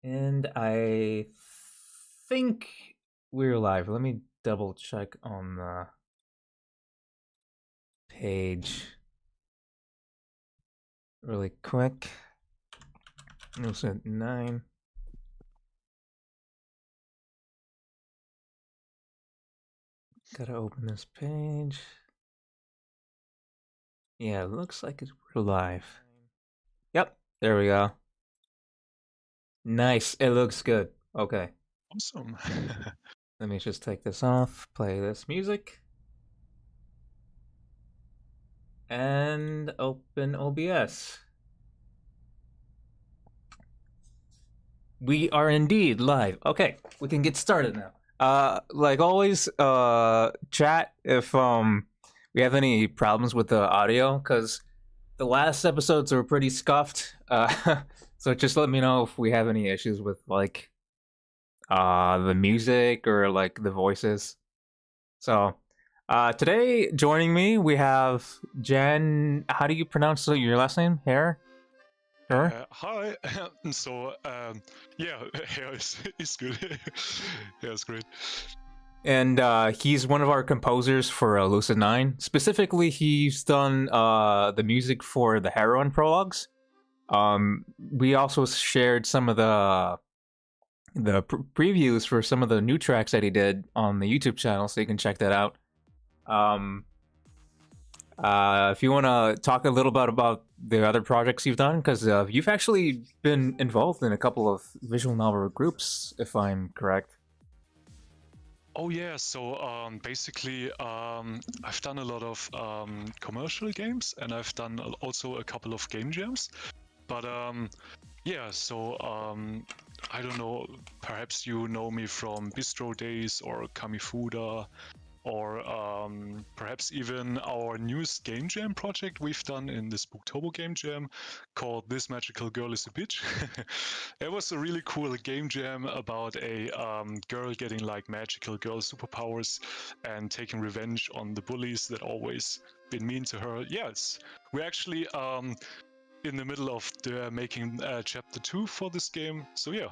And I think we're live. Let me double check on the page really quick. It was at 9. Gotta open this page. Yeah, it looks like we're live. Yep, there we go. Nice, it looks good. Okay, Awesome. let me just take this off, play this music, and open OBS. We are indeed live. Okay, we can get started now. Like always, chat if we have any problems with the audio, because the last episodes were pretty scuffed. So just let me know if we have any issues with like the music or like the voices. So today joining me we have Jen. How do you pronounce your last name? Hair? Her? Hi. Yeah, hair is good. Hair is great. And he's one of our composers for Lucid 9. Specifically, he's done the music for the Heroine prologues. We also shared some of the previews for some of the new tracks that he did on the YouTube channel, so you can check that out. Um, if you want to talk a little bit about the other projects you've done, because you've actually been involved in a couple of visual novel groups, if I'm correct. Oh yeah, so basically I've done a lot of commercial games, and I've done also a couple of game jams. But yeah, so I don't know, perhaps you know me from Bistro Days or Kamifuda, or perhaps even our newest game jam project we've done in this Booktober game jam called This Magical Girl is a Bitch. It was a really cool game jam about a girl getting like magical girl superpowers and taking revenge on the bullies that always been mean to her. Yes, we're actually in the middle of making chapter 2 for this game, so yeah.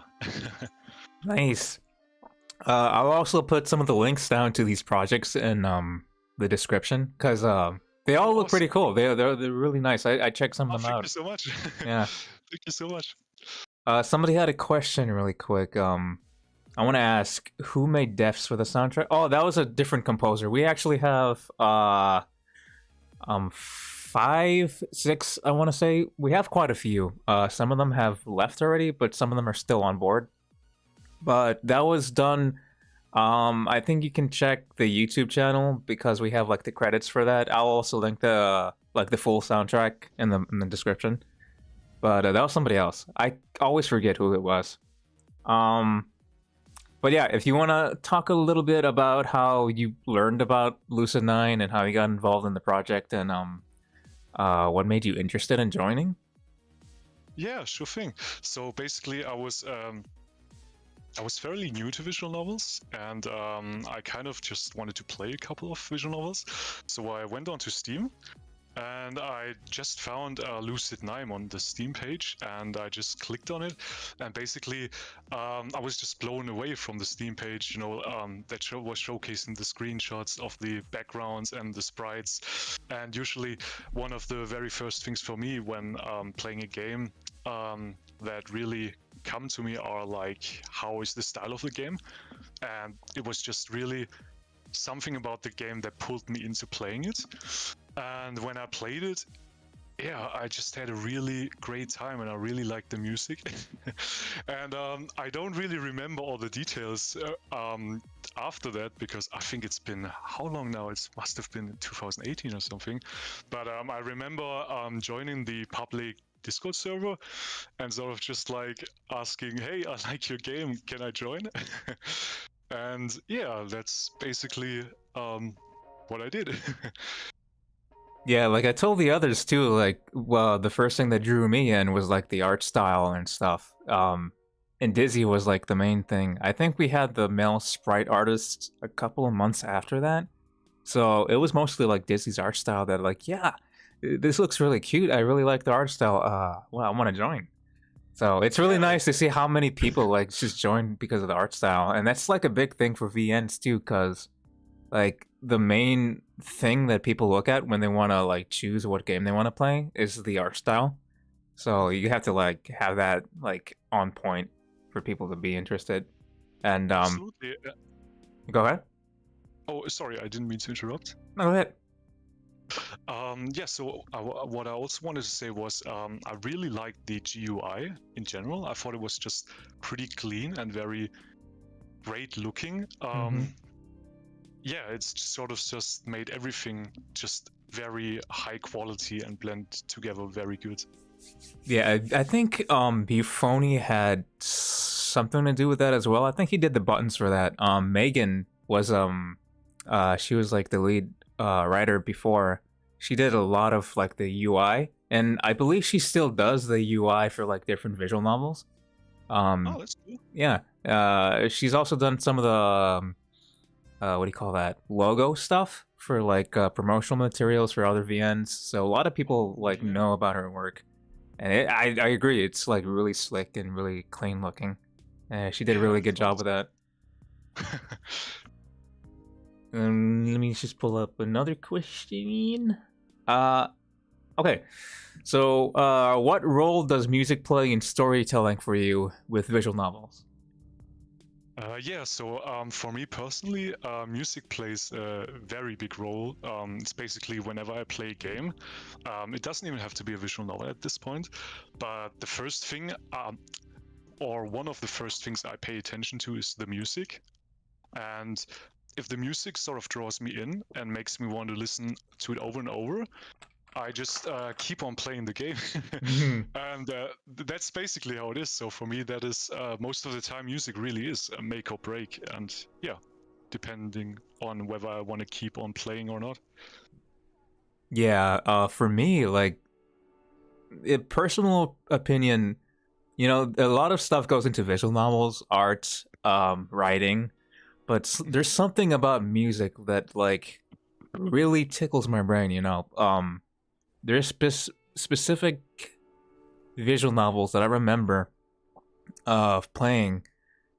Nice. I'll also put some of the links down to these projects in the description, because they all look pretty cool. They're really nice. I checked some of them Thank out. you so much. Yeah. Thank you so much. Somebody had a question really quick. I want to ask who made defs for the soundtrack. Oh, that was a different composer. We actually have 5, 6. I want to say we have quite a few. Some of them have left already, but some of them are still on board. But that was done. I think you can check the YouTube channel because we have like the credits for that. I'll also link the like the full soundtrack in the description. But that was somebody else. I always forget who it was. But yeah, if you want to talk a little bit about how you learned about Lucid 9 and how you got involved in the project, and what made you interested in joining? Yeah, sure thing. So basically, I was fairly new to visual novels, and I kind of just wanted to play a couple of visual novels. So I went onto Steam, and I just found Lucid 9 on the Steam page, and I just clicked on it, and basically I was just blown away from the Steam page, that was showcasing the screenshots of the backgrounds and the sprites. And usually one of the very first things for me when playing a game that really come to me are like, how is the style of the game? And it was just really something about the game that pulled me into playing it. And when I played it, yeah, I just had a really great time, and I really liked the music. And I don't really remember all the details after that, because I think it's been, how long now? It must have been 2018 or something. But I remember joining the public Discord server and sort of just like asking, hey, I like your game, can I join? And yeah, that's basically what I did. Yeah, like I told the others too, like, well, the first thing that drew me in was like the art style and stuff. And Dizzy was like the main thing. I think we had the male sprite artists a couple of months after that. So it was mostly like Dizzy's art style that like, yeah, this looks really cute. I really like the art style. Well, I want to join. So it's really Yeah, nice to see how many people like just join because of the art style, and that's like a big thing for VNs too, because like the main thing that people look at when they want to like choose what game they want to play is the art style. So you have to like have that like on point for people to be interested. And absolutely. go ahead. Oh, sorry, I didn't mean to interrupt. No, go ahead. Yeah, so what I also wanted to say was I really liked the GUI in general. I thought it was just pretty clean and very great looking. Yeah, it's sort of just made everything just very high quality and blend together very good. Yeah, I think Buffoni had something to do with that as well. I think he did the buttons for that. Megan was she was like the lead writer before. She did a lot of like the UI, and I believe she still does the UI for like different visual novels. Oh, that's cool. Yeah, she's also done some of the what do you call that, logo stuff for like promotional materials for other VNs. So a lot of people like Yeah. know about her work, and I agree, it's like really slick and really clean looking. She did a Yeah, really I good job thought with that. Let me just pull up another question. Uh, okay. So, what role does music play in storytelling for you with visual novels? Yeah, so for me personally, music plays a very big role. It's basically whenever I play a game. It doesn't even have to be a visual novel at this point, but the first thing, or one of the first things I pay attention to is the music. And if the music sort of draws me in and makes me want to listen to it over and over, I just keep on playing the game. Mhm. And that's basically how it is. So for me, that is most of the time, music really is a make or break. And yeah, depending on whether I want to keep on playing or not. Yeah, for me, like, personal opinion, you know, a lot of stuff goes into visual novels, art, writing, but there's something about music that like really tickles my brain. You know, there's specific visual novels that I remember of playing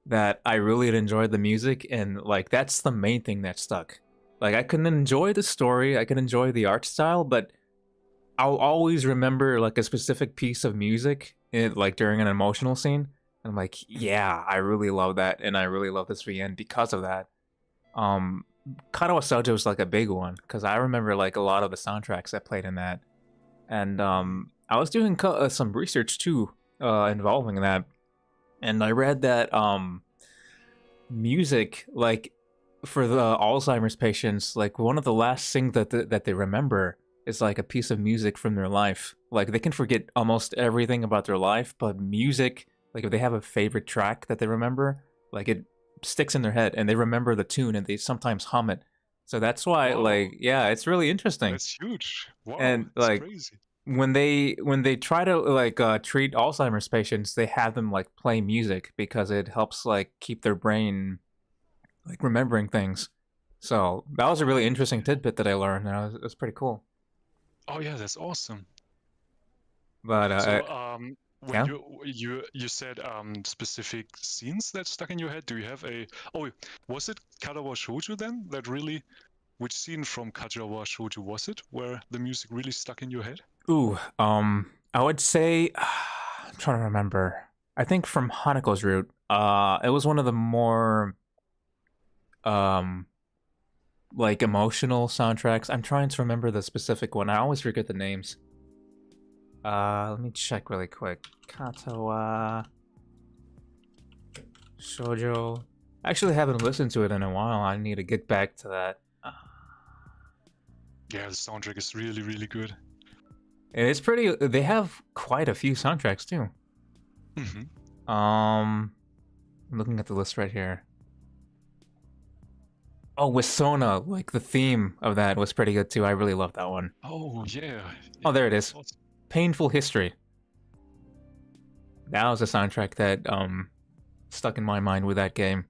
that I really enjoyed the music, and like that's the main thing that stuck. Like I can enjoy the story, I can enjoy the art style, but I'll always remember like a specific piece of music like during an emotional scene. And I'm like, yeah, I really love that, and I really love this VN because of that. Um, Karawa Sojo is like a big one because I remember like a lot of the soundtracks that played in that, and I was doing some research too involving that, and I read that music like for the Alzheimer's patients, like one of the last things that they remember is like a piece of music from their life. Like they can forget almost everything about their life, but music, like if they have a favorite track that they remember, like it sticks in their head and they remember the tune and they sometimes hum it. So that's why, Wow, like, yeah, it's really interesting. that's huge. Wow, And it's like crazy. when they try to like treat Alzheimer's patients, they have them like play music because it helps like keep their brain like remembering things. So that was a really interesting tidbit that I learned, and it was pretty cool. Oh yeah, that's awesome. But So when yeah. you said specific scenes that stuck in your head, do you have a oh was it Karawa Shoujo then that really which scene from Karawa Shoujo was it where the music really stuck in your head? Ooh, I would say I'm trying to remember. I think from Haneko's route. It was one of the more um like emotional soundtracks. I'm trying to remember the specific one. I always forget the names. Let me check really quick. Katawa Shoujo. I actually haven't listened to it in a while. I need to get back to that. Yeah, the soundtrack is really good. It's pretty. They have quite a few soundtracks too. Hmm. I'm looking at the list right here. Oh, with Sona, like the theme of that was pretty good too. I really love that one. Oh yeah. Oh, there Yeah, it that's is. awesome. Painful History. That was a soundtrack that stuck in my mind with that game.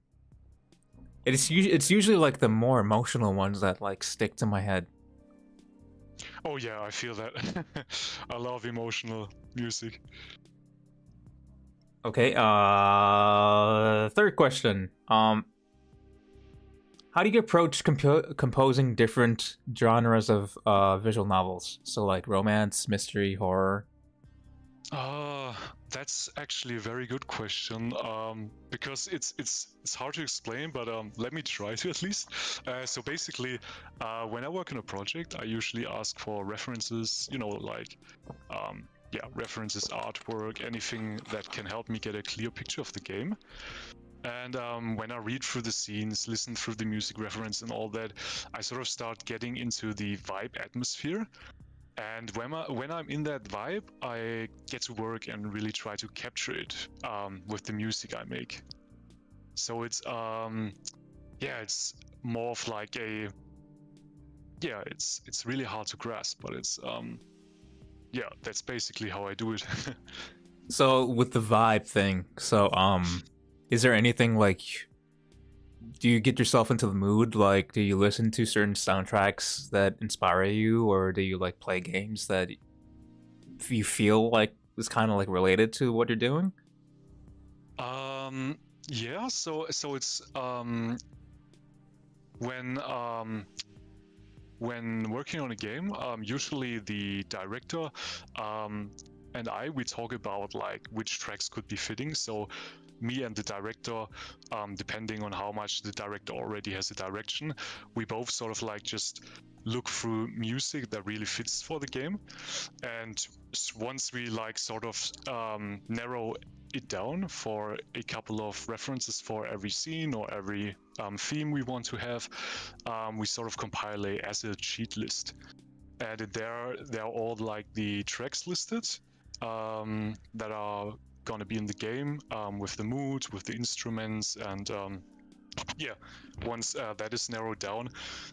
It's usually like the more emotional ones that like stick to my head. Oh yeah, I feel that. I love emotional music. Okay. Third question. How do you approach composing different genres of visual novels? So like romance, mystery, horror. Uh, that's actually a very good question. Because it's hard to explain, but let me try to at least. So basically, when I work on a project, I usually ask for references. References, artwork, anything that can help me get a clear picture of the game. And when I read through the scenes, listen through the music reference and all that, I sort of start getting into the vibe atmosphere. And when I'm in that vibe, I get to work and really try to capture it with the music I make. So it's more of like it's really hard to grasp, but that's basically how I do it. So with the vibe thing, is there anything like, do you get yourself into the mood? Like, do you listen to certain soundtracks that inspire you, or do you like play games that you feel like is kind of like related to what you're doing? Yeah, so it's when when working on a game, usually the director and we talk about like which tracks could be fitting. So me and the director, depending on how much the director already has a direction, we both sort of like just look through music that really fits for the game. And once we like sort of narrow it down for a couple of references for every scene or every theme we want to have, we sort of compile a asset sheet list. And there are all like the tracks listed that are gonna be in the game, with the mood, with the instruments, and once that is narrowed down,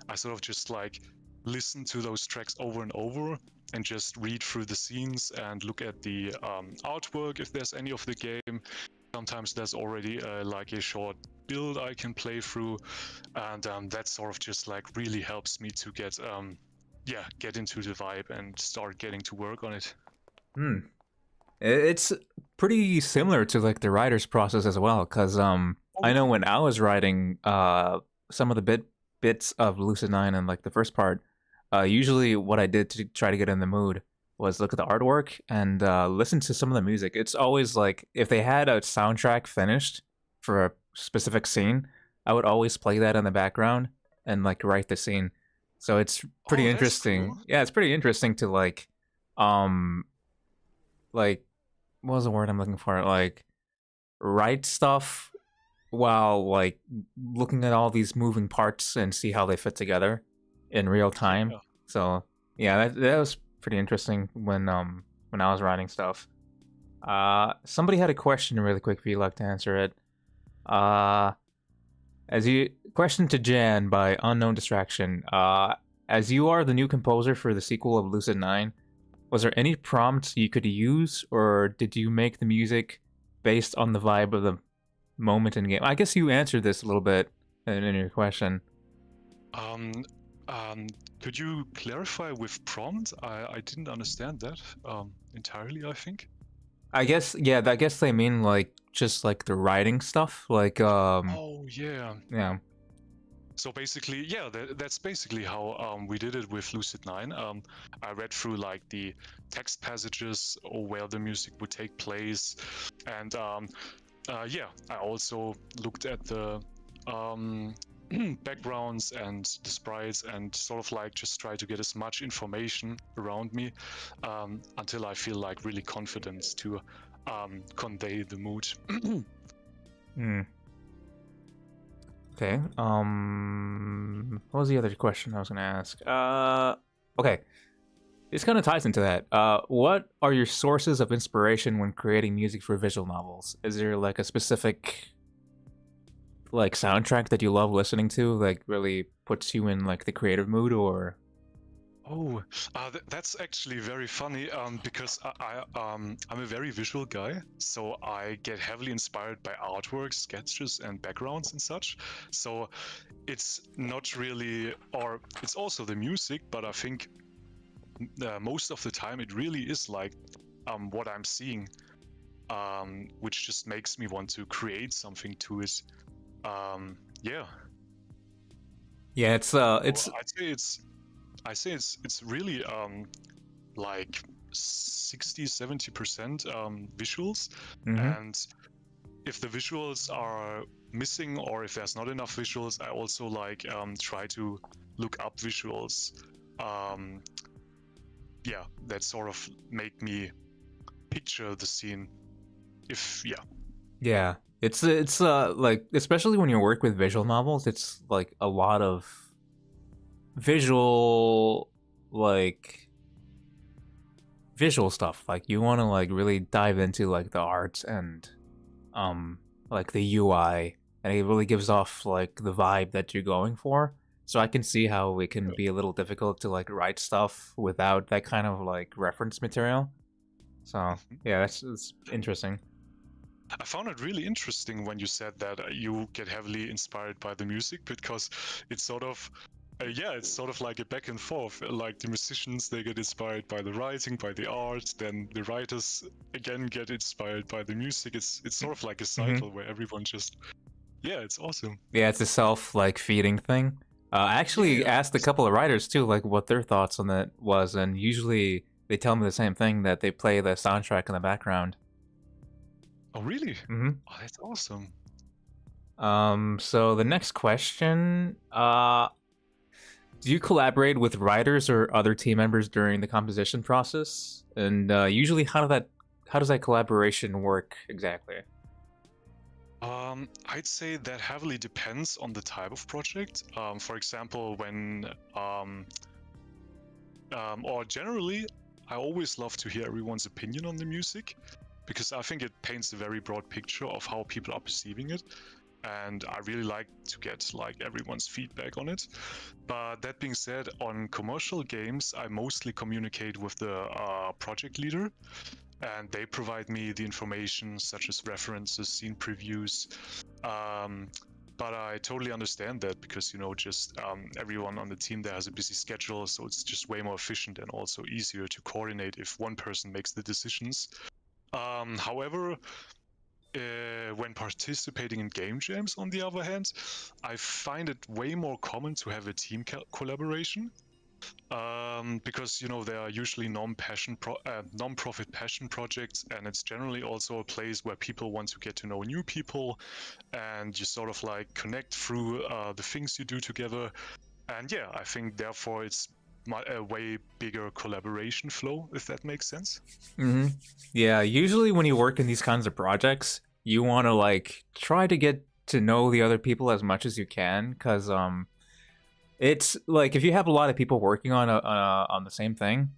I sort of just like listen to those tracks over and over and just read through the scenes and look at the artwork if there's any of the game. Sometimes there's already like a short build I can play through, and that sort of just like really helps me to get into the vibe and start getting to work on it. Hmm. It's pretty similar to like the writer's process as well, because I know when I was writing some of the bits of Lucid 9 and like the first part, usually what I did to try to get in the mood was look at the artwork and listen to some of the music. It's always like if they had a soundtrack finished for a specific scene, I would always play that in the background and like write the scene. So it's pretty Oh, that's cool. interesting. Yeah, it's pretty interesting to um like what was the word I'm looking for? Like write stuff while like looking at all these moving parts and see how they fit together in real time. Yeah. So yeah, that was pretty interesting when I was writing stuff. Somebody had a question really quick if you'd like to answer it. Uh as you question to Jan by Unknown Distraction. As you are the new composer for the sequel of Lucid 9, was there any prompts you could use, or did you make the music based on the vibe of the moment in game? I guess you answered this a little bit in your question. Um, could you clarify with prompt? I didn't understand that entirely, I think. I guess yeah, I guess they mean like just like the writing stuff, like Oh, yeah. yeah. So basically, yeah, that's basically how we did it with Lucid 9. I read through like the text passages or where the music would take place, and I also looked at the backgrounds and the sprites and sort of like just try to get as much information around me until I feel like really confident to convey the mood. Hmm. Okay. What was the other question I was gonna ask? Okay. This kind of ties into that. What are your sources of inspiration when creating music for visual novels? Is there like a specific like soundtrack that you love listening to, like really puts you in like the creative mood, or? Oh, that's actually very funny because I'm a very visual guy, so I get heavily inspired by artwork, sketches, and backgrounds and such. So it's not really, or it's also the music, but I think most of the time it really is like what I'm seeing. which just makes me want to create something to it. Yeah. Yeah, it's I'd say it's really like 60-70% visuals, mhm. and if the visuals are missing or if there's not enough visuals, I also like try to look up visuals. Um, yeah, that sort of make me picture the scene. Yeah. It's like especially when you work with visual novels, it's like a lot of visual like visual stuff. Like you want to like really dive into like the art and um like the UI, and it really gives off like the vibe that you're going for. So I can see how it can be a little difficult to like write stuff without that kind of like reference material. So yeah, that's interesting. I found it really interesting when you said that you get heavily inspired by the music, because it's sort of it's sort of like a back and forth. Like the musicians, they get inspired by the writing, by the art, then the writers again get inspired by the music. It's sort of like a Hmm. cycle where everyone just it's awesome. Yeah, it's a self like feeding thing. I actually Yeah. asked a couple of writers too, like what their thoughts on that was, and usually they tell me the same thing, that they play the soundtrack in the background. Oh, really? Hmm. Oh, that's awesome. So the next question, do you collaborate with writers or other team members during the composition process? And usually, how does that collaboration work exactly? I'd say that heavily depends on the type of project. For example, when or generally, I always love to hear everyone's opinion on the music, because I think it paints a very broad picture of how people are perceiving it, and I really like to get like everyone's feedback on it. But that being said, on commercial games, I mostly communicate with the project leader, and they provide me the information such as references, scene previews. But I totally understand that, because just everyone on the team there has a busy schedule, so it's just way more efficient and also easier to coordinate if one person makes the decisions. However, when participating in game jams, on the other hand, I find it way more common to have a team collaboration, because there are usually non-profit passion projects, and it's generally also a place where people want to get to know new people, and you sort of like connect through the things you do together. And yeah, I think therefore it's a way bigger collaboration flow, if that makes sense. Hmm. Yeah, usually when you work in these kinds of projects, you want to like try to get to know the other people as much as you can, because it's like if you have a lot of people working on the same thing,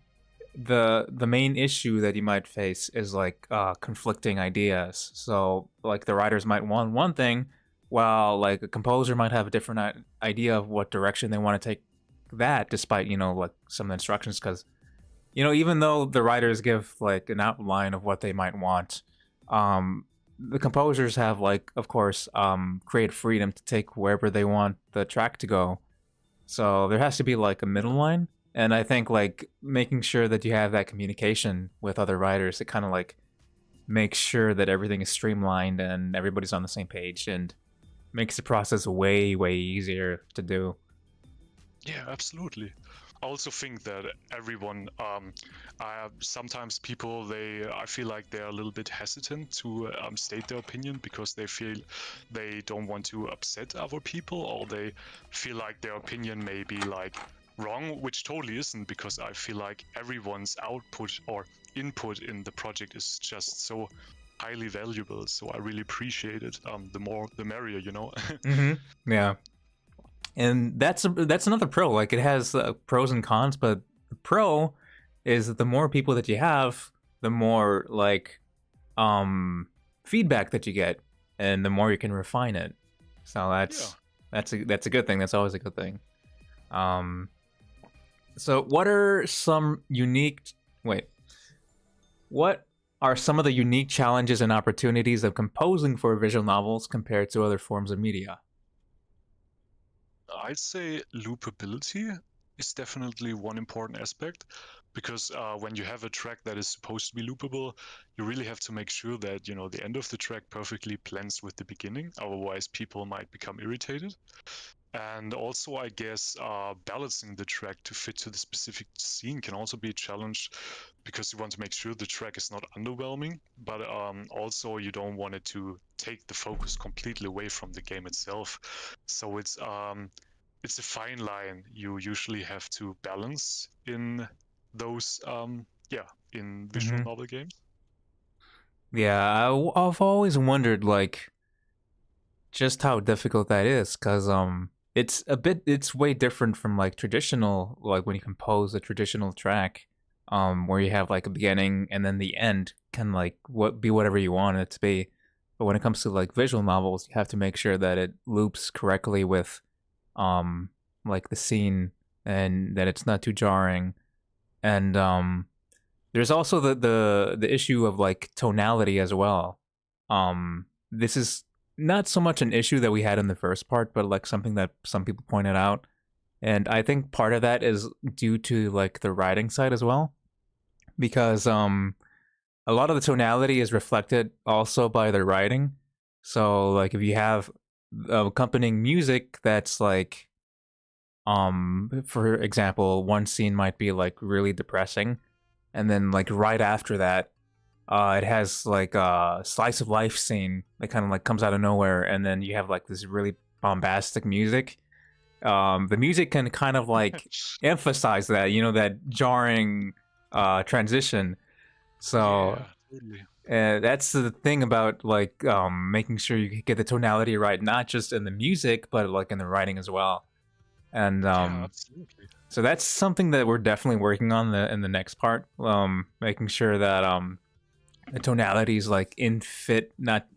the main issue that you might face is like conflicting ideas. So like the writers might want one thing, while like a composer might have a different idea of what direction they want to take that, despite like some instructions. Because even though the writers give like an outline of what they might want, the composers have like, of course, creative freedom to take wherever they want the track to go. So there has to be like a middle line. And I think like making sure that you have that communication with other writers, it kind of like makes sure that everything is streamlined and everybody's on the same page, and makes the process way, way easier to do. Yeah, absolutely. I also think that everyone, sometimes people, I feel like they're a little bit hesitant to state their opinion, because they feel they don't want to upset other people, or they feel like their opinion may be like wrong, which totally isn't, because I feel like everyone's output or input in the project is just so highly valuable. So I really appreciate it. The more, the merrier, Mm-hmm. Yeah. And that's another pro. Like it has pros and cons, but the pro is that the more people that you have, the more like feedback that you get, and the more you can refine it. So Yeah. that's a good thing. That's always a good thing. Um, so what are some unique? Wait, what are some of the unique challenges and opportunities of composing for visual novels compared to other forms of media? I'd say loopability is definitely one important aspect. because when you have a track that is supposed to be loopable, you really have to make sure that the end of the track perfectly blends with the beginning. Otherwise, people might become irritated. And also, I guess balancing the track to fit to the specific scene can also be a challenge, because you want to make sure the track is not underwhelming, but also you don't want it to take the focus completely away from the game itself. So it's a fine line you usually have to balance in those in visual Hmm. novel games. Yeah, I've always wondered like just how difficult that is, because it's way different from like traditional, like when you compose a traditional track, where you have like a beginning and then the end can like what be whatever you want it to be. But when it comes to like visual novels, you have to make sure that it loops correctly with um like the scene, and that it's not too jarring. And there's also the issue of like tonality as well. This is not so much an issue that we had in the first part, but like something that some people pointed out. And I think part of that is due to like the writing side as well, because a lot of the tonality is reflected also by the writing. So like if you have accompanying music that's like for example, one scene might be like really depressing, and then like right after that, it has like a slice of life scene that kind of like comes out of nowhere, and then you have like this really bombastic music. The music can kind of like emphasize that, that jarring transition. So Yeah, totally. that's the thing about like making sure you get the tonality right, not just in the music, but like in the writing as well. And Yeah, absolutely. so that's something that we're definitely working on in the next part, making sure that the tonalities like in fit, not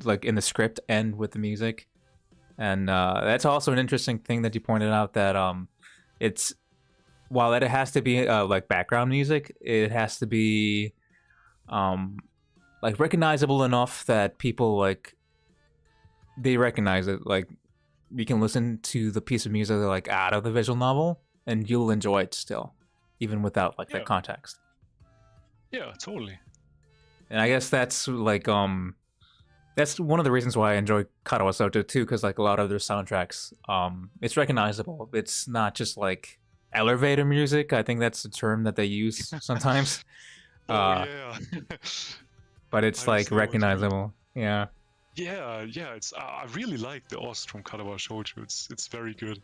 like in the script and with the music. And that's also an interesting thing that you pointed out, that it's while it has to be like background music, it has to be um like recognizable enough that people like they recognize it. Like you can listen to the piece of music like out of the visual novel and you'll enjoy it still, even without like that Yeah, context. yeah, totally. And I guess that's one of the reasons why I enjoy Karawa Soto too, because like a lot of their soundtracks, it's recognizable. It's not just like elevator music. I think that's the term that they use sometimes. Oh Uh, yeah. but I it's like understand what you mean. recognizable. Yeah. Yeah, yeah. It's I really like the Ost from Kadawa Shoujo. It's very good.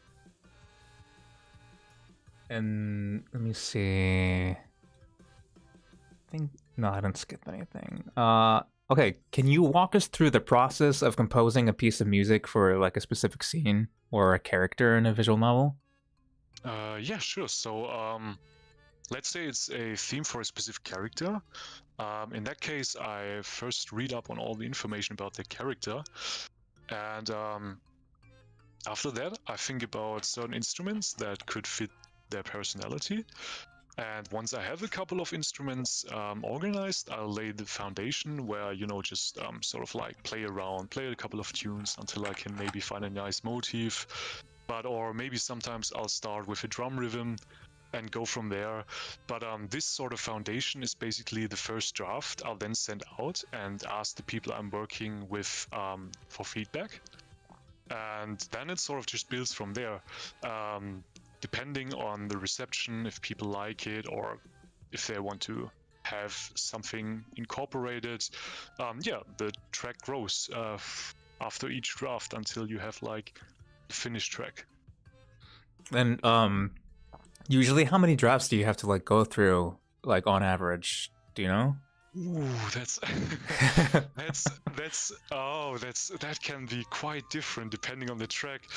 And let me see. I think no, I didn't skip anything. Okay. Can you walk us through the process of composing a piece of music for like a specific scene or a character in a visual novel? Yeah, sure. So let's say it's a theme for a specific character. In that case, I first read up on all the information about the character, and after that, I think about certain instruments that could fit their personality. And once I have a couple of instruments organized, I'll lay the foundation where, just sort of like play around, play a couple of tunes until I can maybe find a nice motif. Or maybe sometimes I'll start with a drum rhythm and go from there. But this sort of foundation is basically the first draft. I'll then send out and ask the people I'm working with for feedback. And then it sort of just builds from there. Um, Depending on the reception, if people like it or if they want to have something incorporated, the track grows after each draft until you have like the finished track. And usually how many drafts do you have to like go through like on average? Do you know? Ooh, that's that can be quite different depending on the track.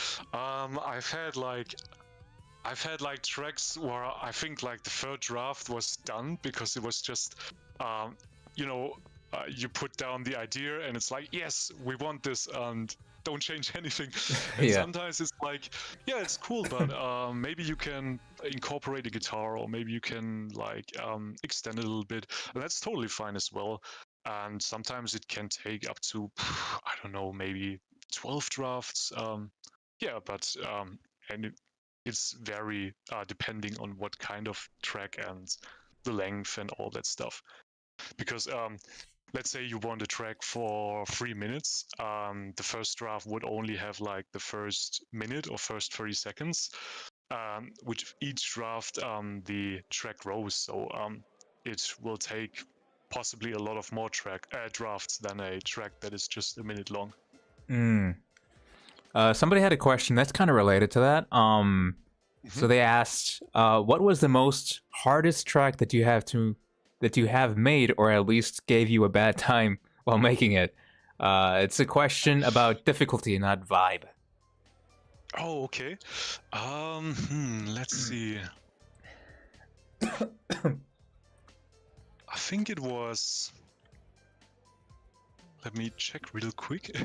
I've had like tracks where I think like the third draft was done because it was just, um, you know, you put down the idea and it's like, yes, we want this and don't change anything. And Yeah. sometimes it's like, yeah, it's cool, but maybe you can incorporate a guitar or maybe you can like extend it a little bit. And that's totally fine as well. And sometimes it can take up to, I don't know, maybe 12 drafts. Yeah, but and it's very depending on what kind of track and the length and all that stuff. Because let's say you want a track for 3 minutes, the first draft would only have like the first minute or first 30 seconds. With each draft, the track grows, so it will take possibly a lot of more drafts than a track that is just a minute long. Somebody had a question that's kind of related to that. So they asked, what was the most hardest track that you have made, or at least gave you a bad time while making it? It's a question about difficulty, not vibe. Oh, okay. Let's see. I think it was. Let me check real quick.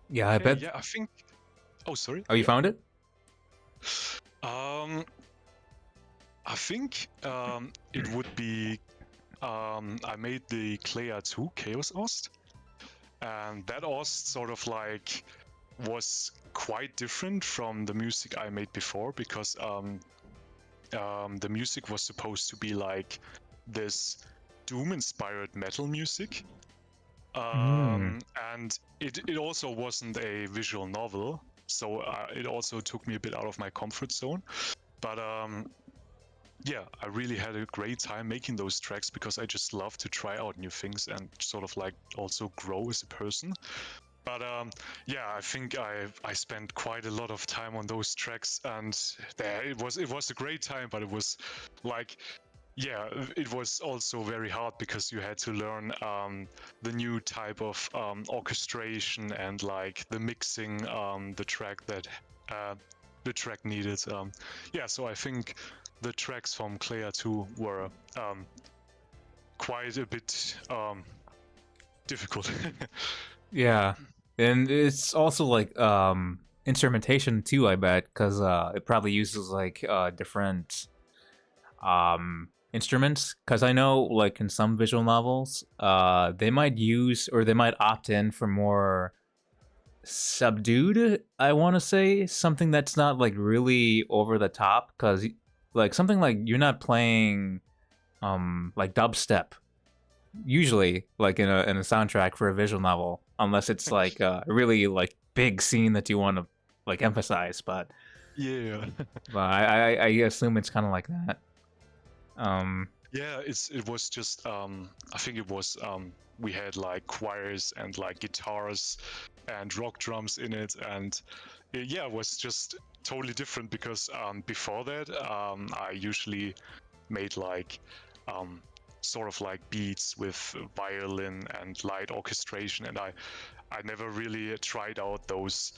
Yeah, I bet. Yeah, I think. Oh, sorry. Oh, you found it? I think it would be. I made the Clea 2 Chaos Ost, and that Ost sort of like was quite different from the music I made before, because the music was supposed to be like this doom-inspired metal music. And it also wasn't a visual novel, so it also took me a bit out of my comfort zone. But yeah, I really had a great time making those tracks, because I just love to try out new things and sort of like also grow as a person. But yeah, I think I spent quite a lot of time on those tracks, and it was a great time, but it was like, yeah, it was also very hard, because you had to learn the new type of orchestration and like the mixing the track needed. Yeah, so I think the tracks from Clea 2 were quite a bit difficult. Yeah, and it's also like instrumentation too, I bet, because it probably uses like different instruments. Because I know, like in some visual novels, they might use, or they might opt in for more subdued. I want to say something that's not like really over the top, because like something like you're not playing like dubstep usually, like in a soundtrack for a visual novel, unless it's like a really like big scene that you want to like emphasize. But Yeah. I assume it's kind of like that. Yeah, it was just I think it was we had like choirs and like guitars and rock drums in it, and yeah, it was just totally different, because before that I usually made like sort of like beats with violin and light orchestration, and I never really tried out those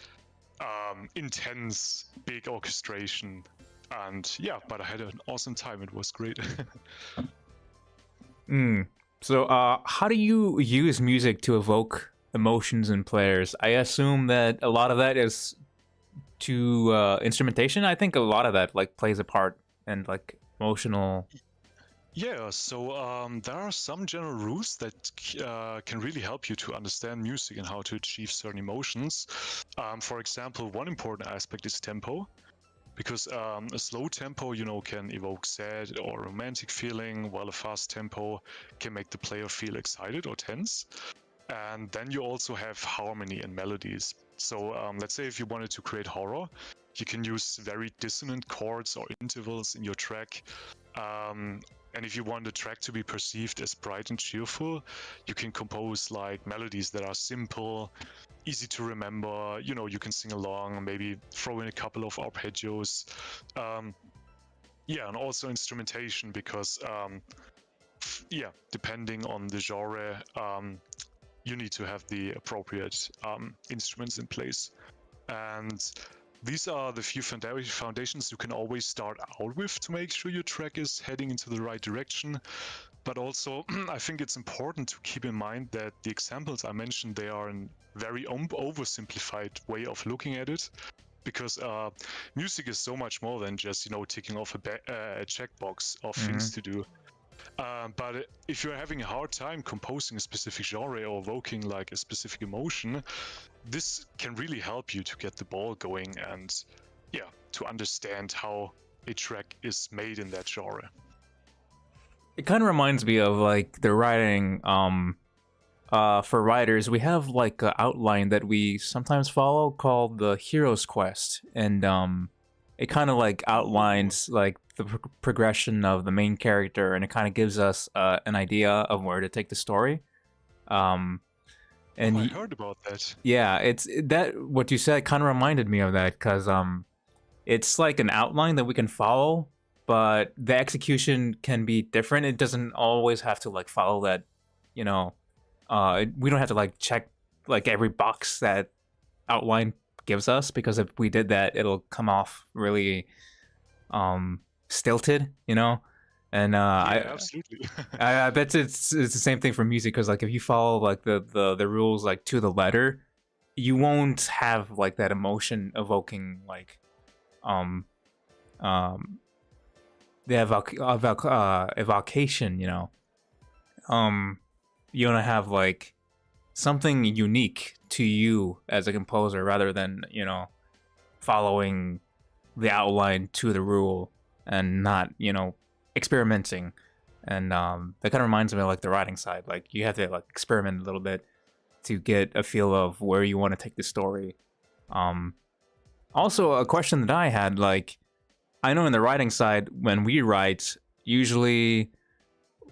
intense big orchestration. And yeah, but I had an awesome time. It was great. So, how do you use music to evoke emotions in players? I assume that a lot of that is to instrumentation. I think a lot of that like plays a part and like emotional. Yeah, so there are some general rules that can really help you to understand music and how to achieve certain emotions. For example, one important aspect is tempo, because a slow tempo, can evoke sad or romantic feeling, while a fast tempo can make the player feel excited or tense. And then you also have harmony and melodies. So let's say if you wanted to create horror, you can use very dissonant chords or intervals in your track. And if you want the track to be perceived as bright and cheerful, you can compose like melodies that are simple, easy to remember. You can sing along, maybe throw in a couple of arpeggios. Yeah, and also instrumentation, because yeah, depending on the genre, you need to have the appropriate instruments in place. And these are the few foundations you can always start out with to make sure your track is heading into the right direction. But also, I think it's important to keep in mind that the examples I mentioned, they are a very oversimplified way of looking at it. because music is so much more than just ticking off a checkbox of Hmm. things to do. But if you're having a hard time composing a specific genre or evoking like a specific emotion, this can really help you to get the ball going and yeah, to understand how a track is made in that genre. It kind of reminds me of like the writing. For writers, we have like an outline that we sometimes follow called the hero's quest, and it kind of like Oh, outlines like the progression of the main character, and it kind of gives us an idea of where to take the story. Um, oh, and I heard about that. yeah, it's that what you said kind of reminded me of that because it's like an outline that we can follow, but the execution can be different. It doesn't always have to like follow that, you know. We don't have to like check like every box that outline gives us because if we did that, it'll come off really stilted, you know. And Yeah, absolutely. I bet it's the same thing for music because like if you follow like the rules like to the letter, you won't have like that emotion evoking like um um the evocation, you know. Um, you want to have like something unique to you as a composer rather than following the outline to the rule and not experimenting. And that kind of reminds me of like the writing side. Like you have to like experiment a little bit to get a feel of where you want to take the story. um Also, a question that I had, like, I know in the writing side when we write, usually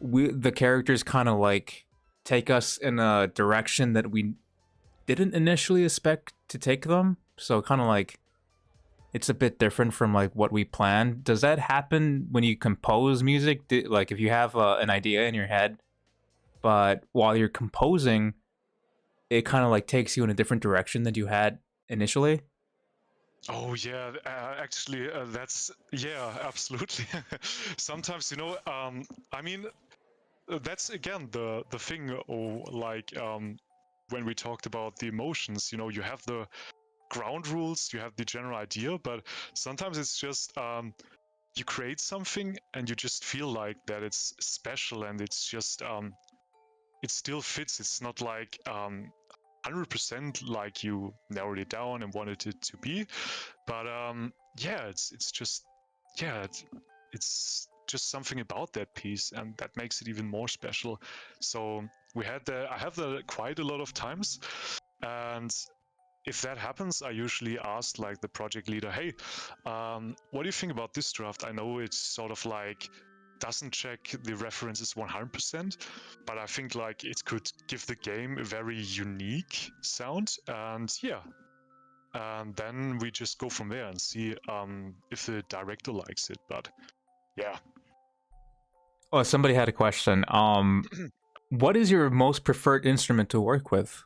the characters kind of like take us in a direction that we didn't initially expect to take them. So kind of like it's a bit different from like what we planned. Does that happen when you compose music? Like if you have an idea in your head, but while you're composing, it kind of like takes you in a different direction than you had initially? Oh yeah, actually, that's yeah, absolutely. Sometimes, I mean, that's again the thing. Oh, like when we talked about the emotions, you have the ground rules, you have the general idea, but sometimes it's just you create something and you just feel like that it's special and it's just it still fits. It's not like 100% like you narrowed it down and wanted it to be, but yeah, it's just yeah, it's just something about that piece and that makes it even more special. So I have that quite a lot of times, and if that happens, I usually ask like the project leader, hey, what do you think about this draft? I know it's sort of like doesn't check the references 100%, but I think like it could give the game a very unique sound. And yeah, and then we just go from there and see if the director likes it. But yeah. Oh, somebody had a question. What is your most preferred instrument to work with?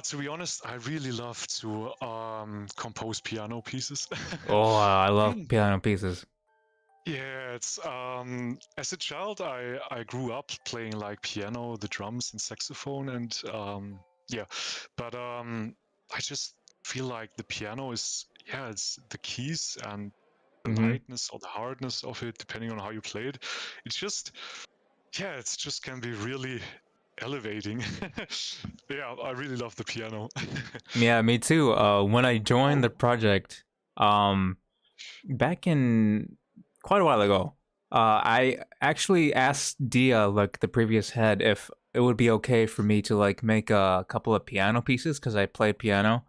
To be honest, I really love to compose piano pieces. Oh, I love piano pieces. Yeah, it's as a child I grew up playing like piano, the drums and saxophone and yeah. But I just feel like the piano is yeah, it's the keys and the Mm-hmm. lightness or the hardness of it depending on how you play it. It's just yeah, it's just can be really elevating. Yeah, I really love the piano. Yeah, me too. When I joined Oh, the project, um, back in quite a while ago, I actually asked Dia, like the previous head, if it would be okay for me to like make a couple of piano pieces because I played piano,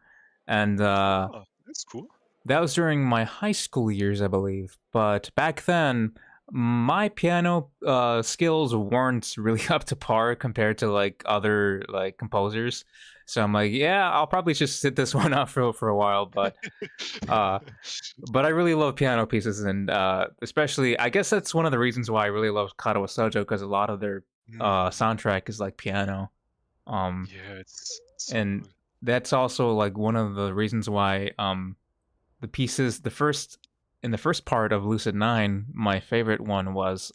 and ah, that's cool. that was during my high school years, I believe. But back then, my piano skills weren't really up to par compared to like other like composers. So I'm like, yeah, I'll probably just sit this one out for a while. Uh, but I really love piano pieces, and especially, I guess that's one of the reasons why I really love Katawa Sojo because a lot of their Mm, soundtrack is like piano. Um, yeah, it's so and good. that's also like one of the reasons why the pieces the first part of Lucid 9, my favorite one was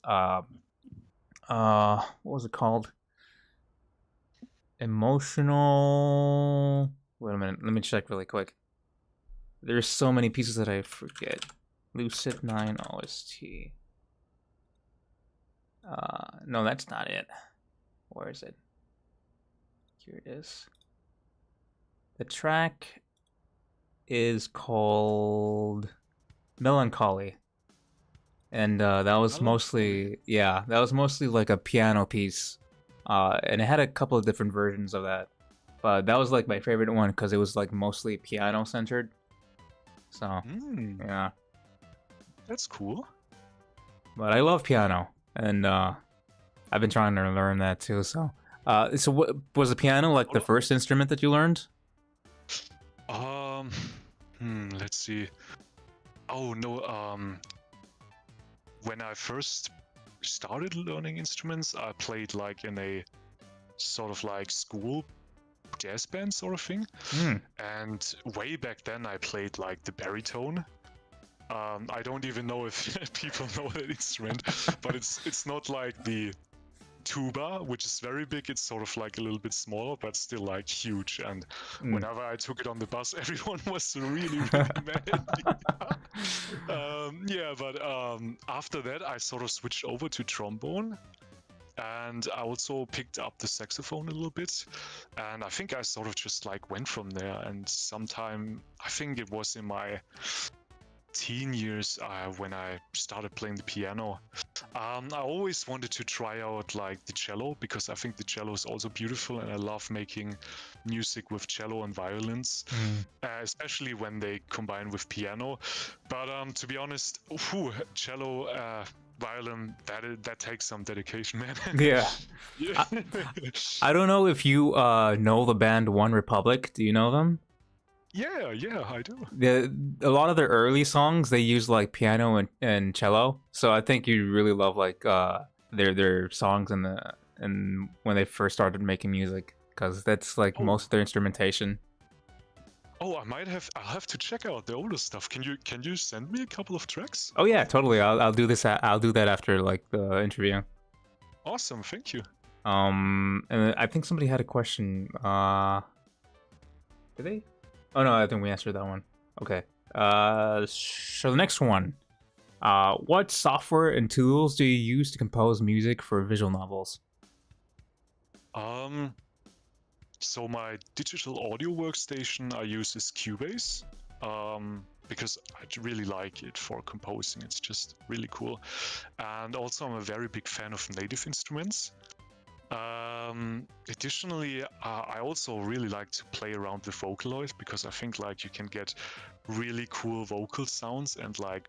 what was it called? Emotional. Wait a minute, let me check really quick. There's so many pieces that I forget. Lucid 9 OST. No, that's not it. Where is it? Here it is. The track is called Melancholy. And that was mostly, yeah, that was mostly like a piano piece. And it had a couple of different versions of that. But that was like my favorite one because it was like mostly piano centered. So, yeah. That's cool. But I love piano. And I've been trying to learn that too. So, what was the piano like the first instrument that you learned? Let's see. Oh no, when I first started learning instruments, I played like in a sort of like school jazz band sort of thing. And way back then I played like the baritone. I don't even know if people know that instrument, but it's not like the tuba, which is very big. It's sort of like a little bit smaller, but still like huge. And whenever I took it on the bus, everyone was really mad at me. Yeah, but after that, I sort of switched over to trombone. And I also picked up the saxophone a little bit. And I think I sort of just like went from there. And sometime, I think it was in my teen years when I started playing the piano. I always wanted to try out like the cello because I think the cello is also beautiful, and I love making music with cello and violins, especially when they combine with piano. But to be honest, cello, violin, that takes some dedication, man. Yeah. I don't know if you know the band One Republic. Do you know them? Yeah, I do. A lot of their early songs they use like piano and cello, so I think you really love like their songs and when they first started making music, because that's like most of their instrumentation. Oh, I'll have to check out the older stuff. Can you send me a couple of tracks? Oh yeah, totally. I'll do this. I'll do that after like the interview. Awesome, thank you. And I think somebody had a question. Did they? Oh no, I think we answered that one. Okay. So the next one. What software and tools do you use to compose music for visual novels? So my digital audio workstation I use is Cubase. Because I really like it for composing. It's just really cool. And also I'm a very big fan of native instruments. Additionally, I also really like to play around with Vocaloid because I think like you can get really cool vocal sounds and like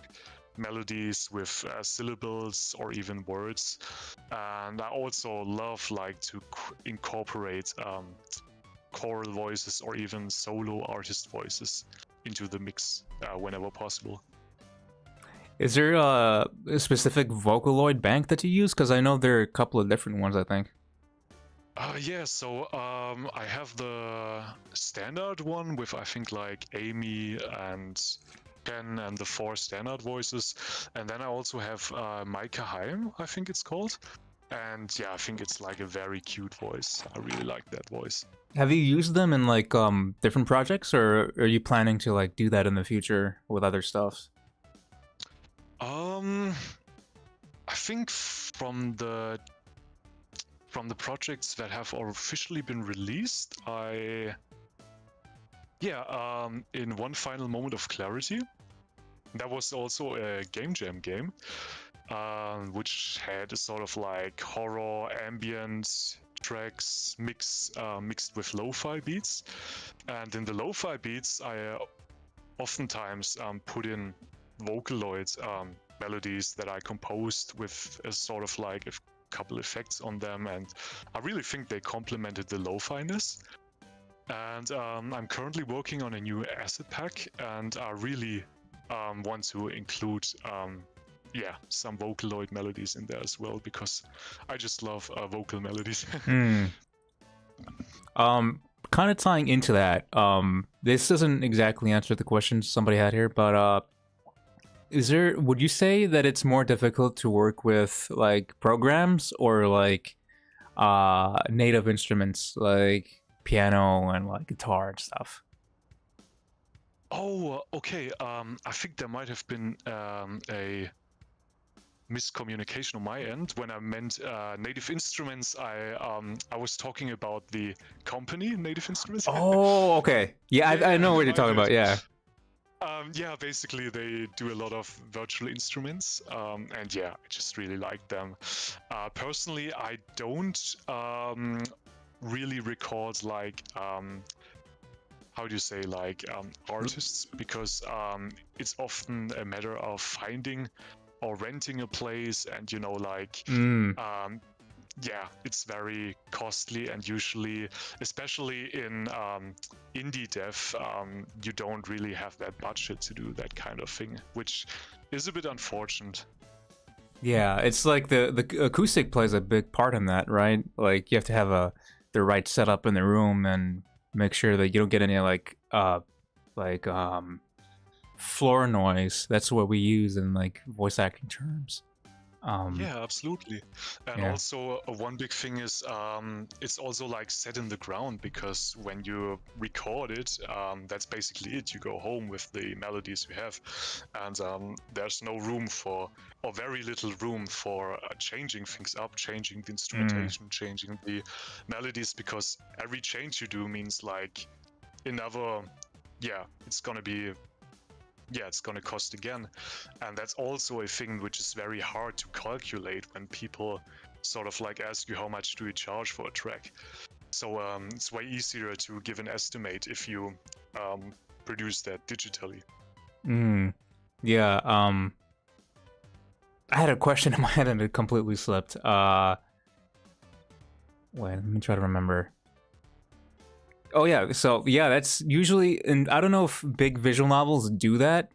melodies with syllables or even words. And I also love like to incorporate choral voices or even solo artist voices into the mix whenever possible. Is there a specific Vocaloid bank that you use? Because I know there are a couple of different ones, I think. Yeah, so I have the standard one with I think like Amy and Ken and the 4 standard voices, and then I also have Micah Haim, I think it's called, and yeah, I think it's like a very cute voice. I really like that voice. Have you used them in like different projects, or are you planning to like do that in the future with other stuff? I think from the projects that have officially been released, in One Final Moment of Clarity, that was also a game jam game, which had a sort of like horror ambient tracks mixed with lo-fi beats, and in the lo-fi beats I oftentimes put in Vocaloid melodies that I composed with a sort of like a couple effects on them, and I really think they complemented the lo-fi-ness. And I'm currently working on a new asset pack, and I really want to include some Vocaloid melodies in there as well, because I just love vocal melodies. Kind of tying into that, this doesn't exactly answer the question somebody had here, but would you say that it's more difficult to work with like programs or like native instruments like piano and like guitar and stuff? Oh, okay. I think there might have been a miscommunication on my end when I meant Native Instruments. I was talking about the company Native Instruments. Oh, okay. Yeah, I Yeah, know what you're my talking bad. about. Yeah. Yeah, basically they do a lot of virtual instruments, and yeah, I just really like them. Personally, I don't really record like how do you say like artists because it's often a matter of finding or renting a place, and like Mm. um, yeah, it's very costly, and usually, especially in indie dev, you don't really have that budget to do that kind of thing, which is a bit unfortunate. Yeah, it's like the acoustic plays a big part in that, right? Like you have to have the right setup in the room and make sure that you don't get any like floor noise. That's what we use in like voice acting terms. Um Yeah, absolutely. And yeah. also, one big thing is it's also like set in the ground, because when you record it, that's basically it. You go home with the melodies you have, and there's no room for, or very little room for changing things up, changing the Mm. instrumentation, changing the melodies, because every change you do means like another, yeah, it's gonna cost again. And that's also a thing which is very hard to calculate when people sort of like ask you how much do you charge for a track. So it's way easier to give an estimate if you produce that digitally. Mm. Yeah, I had a question in my head and it completely slipped. Wait, let me try to remember. Oh yeah, so yeah, that's usually, and I don't know if big visual novels do that.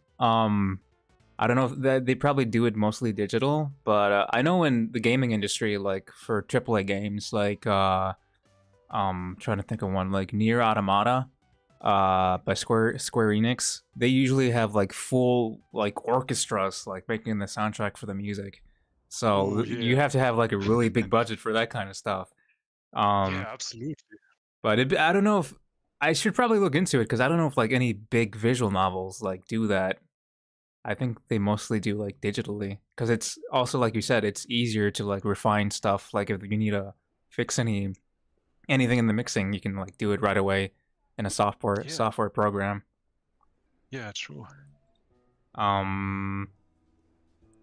I don't know if that they probably do it mostly digital, but I know in the gaming industry, like for AAA games, like trying to think of one like Near Automata, by Square Enix, they usually have like full like orchestras like making the soundtrack for the music. Oh So you yeah, have to have like a really big budget for that kind of stuff. Um, yeah, absolutely. but I don't know if I should probably look into it because I don't know if like any big visual novels like do that. I think they mostly do like digitally because it's also like you said, it's easier to like refine stuff. Like if you need to fix anything in the mixing, you can like do it right away in a Yeah, software program. yeah, true. Um,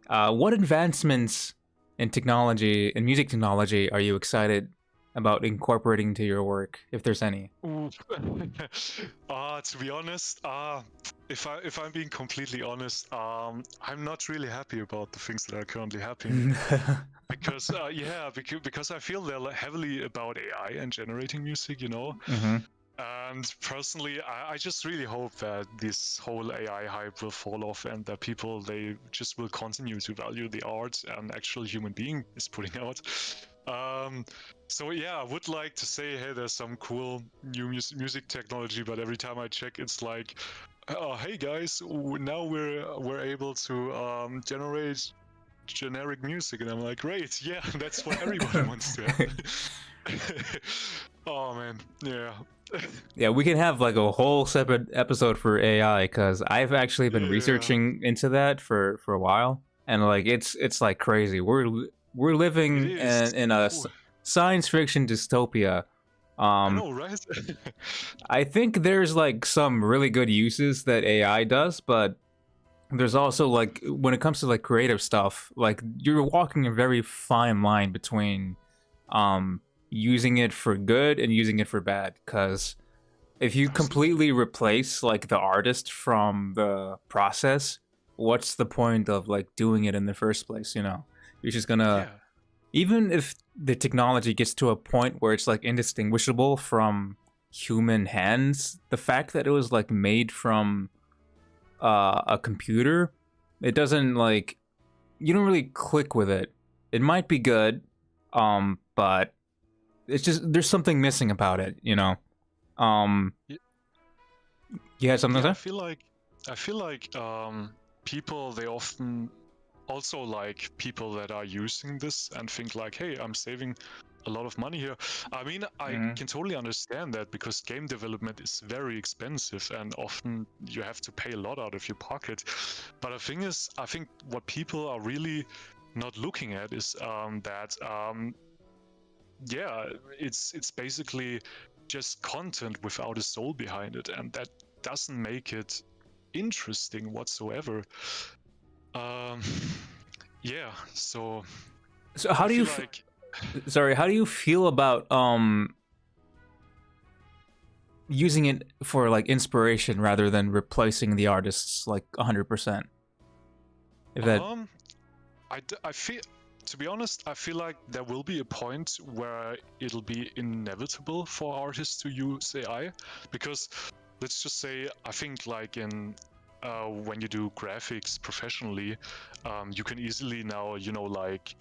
what advancements in technology in music technology are you excited about incorporating into your work, if there's any? Ooh. To be honest, if I'm being completely honest, I'm not really happy about the things that are currently happening, because yeah, because I feel they're heavily about AI and generating music, Hmm. And personally, I just really hope that this whole AI hype will fall off, and that people, they just will continue to value the art an actual human being is putting out. Um, so yeah, I would like to say, hey, there's some cool new music technology, but every time I check, it's like, oh, hey guys, now we're able to generate generic music, and I'm like, great, yeah, that's what everyone wants to have. Oh man, yeah. Yeah, we can have like a whole separate episode for AI because I've actually been Yeah, researching into that for a while, and like it's like crazy. We're it living is. in a Ooh, science fiction dystopia. I Um, know, right? I think there's like some really good uses that AI does, but there's also like when it comes to like creative stuff, like you're walking a very fine line between um using it for good and using it for bad because if you Absolutely. completely replace like the artist from the process, what's the point of like doing it in the first place, you know? You're just gonna, Yeah. even if the technology gets to a point where it's like indistinguishable from human hands, the fact that it was like made from a computer, it doesn't like, you don't really click with it. It might be good, but it's just there's something missing about it, you know. Um, Y- you had something Yeah, to say? I feel like people, they often also like people that are using this and think like, hey, I'm saving a lot of money here. I mean, I can totally understand that, because game development is very expensive and often you have to pay a lot out of your pocket. But the thing is, I think what people are really not looking at is that yeah, it's basically just content without a soul behind it, and that doesn't make it interesting whatsoever. Um, yeah, so So how I do you feel like sorry, how do you feel about using it for like inspiration rather than replacing the artists like 100%? If that I feel, to be honest, I feel like there will be a point where it'll be inevitable for artists to use AI, because let's just say, I think like in when you do graphics professionally, you can easily now, you know, like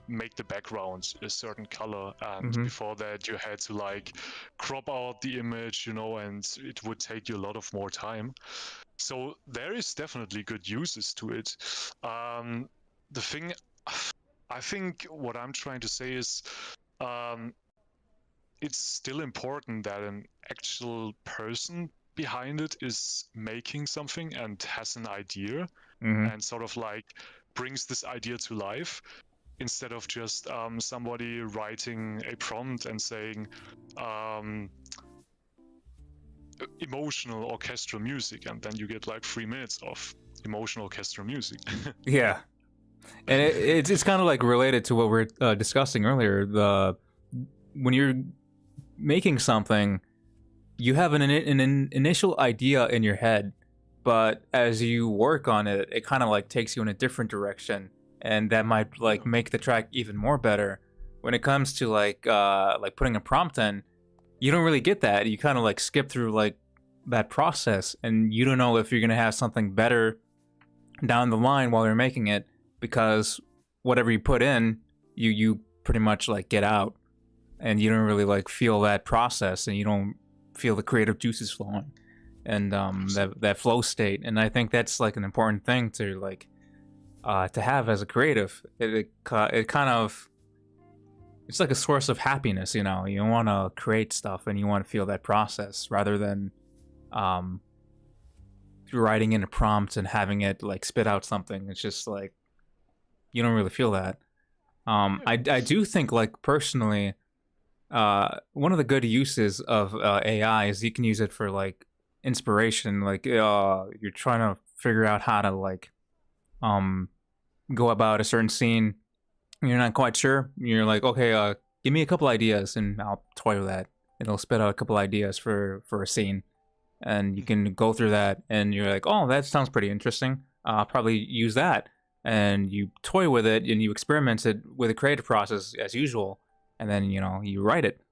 make the background a certain color, and before that you had to like crop out the image, you know, and it would take you a lot of more time. So there is definitely good uses to it. The thing, I think what I'm trying to say is, it's still important that an actual person behind it is making something and has an idea, and sort of like brings this idea to life, instead of just somebody writing a prompt and saying emotional orchestral music, and then you get like 3 minutes of emotional orchestral music. Yeah, and it's kind of like related to what we are discussing earlier. When you're making something, you have an initial idea in your head, but as you work on it, it kind of like takes you in a different direction, and that might like make the track even more better. When it comes to like putting a prompt in, you don't really get that. You kind of like skip through like that process, and you don't know if you're gonna have something better down the line while you're making it, because whatever you put in, you pretty much like get out, and you don't really like feel that process, and you don't feel the creative juices flowing, and that flow state. And I think that's like an important thing to like to have as a creative. It kind of, it's like a source of happiness, you know. You want to create stuff and you want to feel that process, rather than writing in a prompt and having it like spit out something. It's just like you don't really feel that. I do think, like, personally, one of the good uses of AI is you can use it for like inspiration. Like you're trying to figure out how to like go about a certain scene. You're not quite sure. You're like, okay, give me a couple ideas, and I'll toy with that. It'll spit out a couple ideas for a scene, and you can go through that, and you're like, oh, that sounds pretty interesting. I'll probably use that, and you toy with it, and you experiment it with the creative process as usual, and then you write it,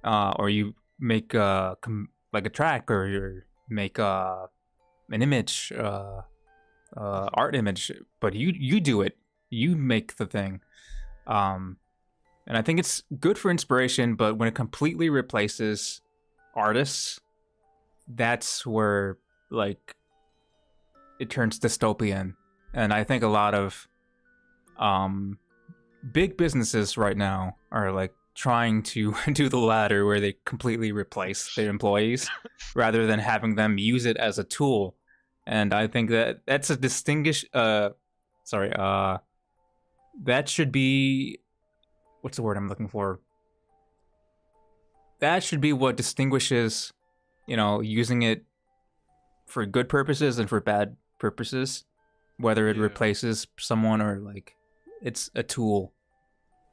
or you make like a track, or you make an image, art image, but you do it, you make the thing. And I think it's good for inspiration, but when it completely replaces artists, that's where like it turns dystopian. And I think a lot of big businesses right now are like trying to do the latter, where they completely replace their employees rather than having them use it as a tool. And I think that's a that should be, what's the word I'm looking for? That should be what distinguishes, using it for good purposes and for bad purposes, whether it replaces someone or like it's a tool.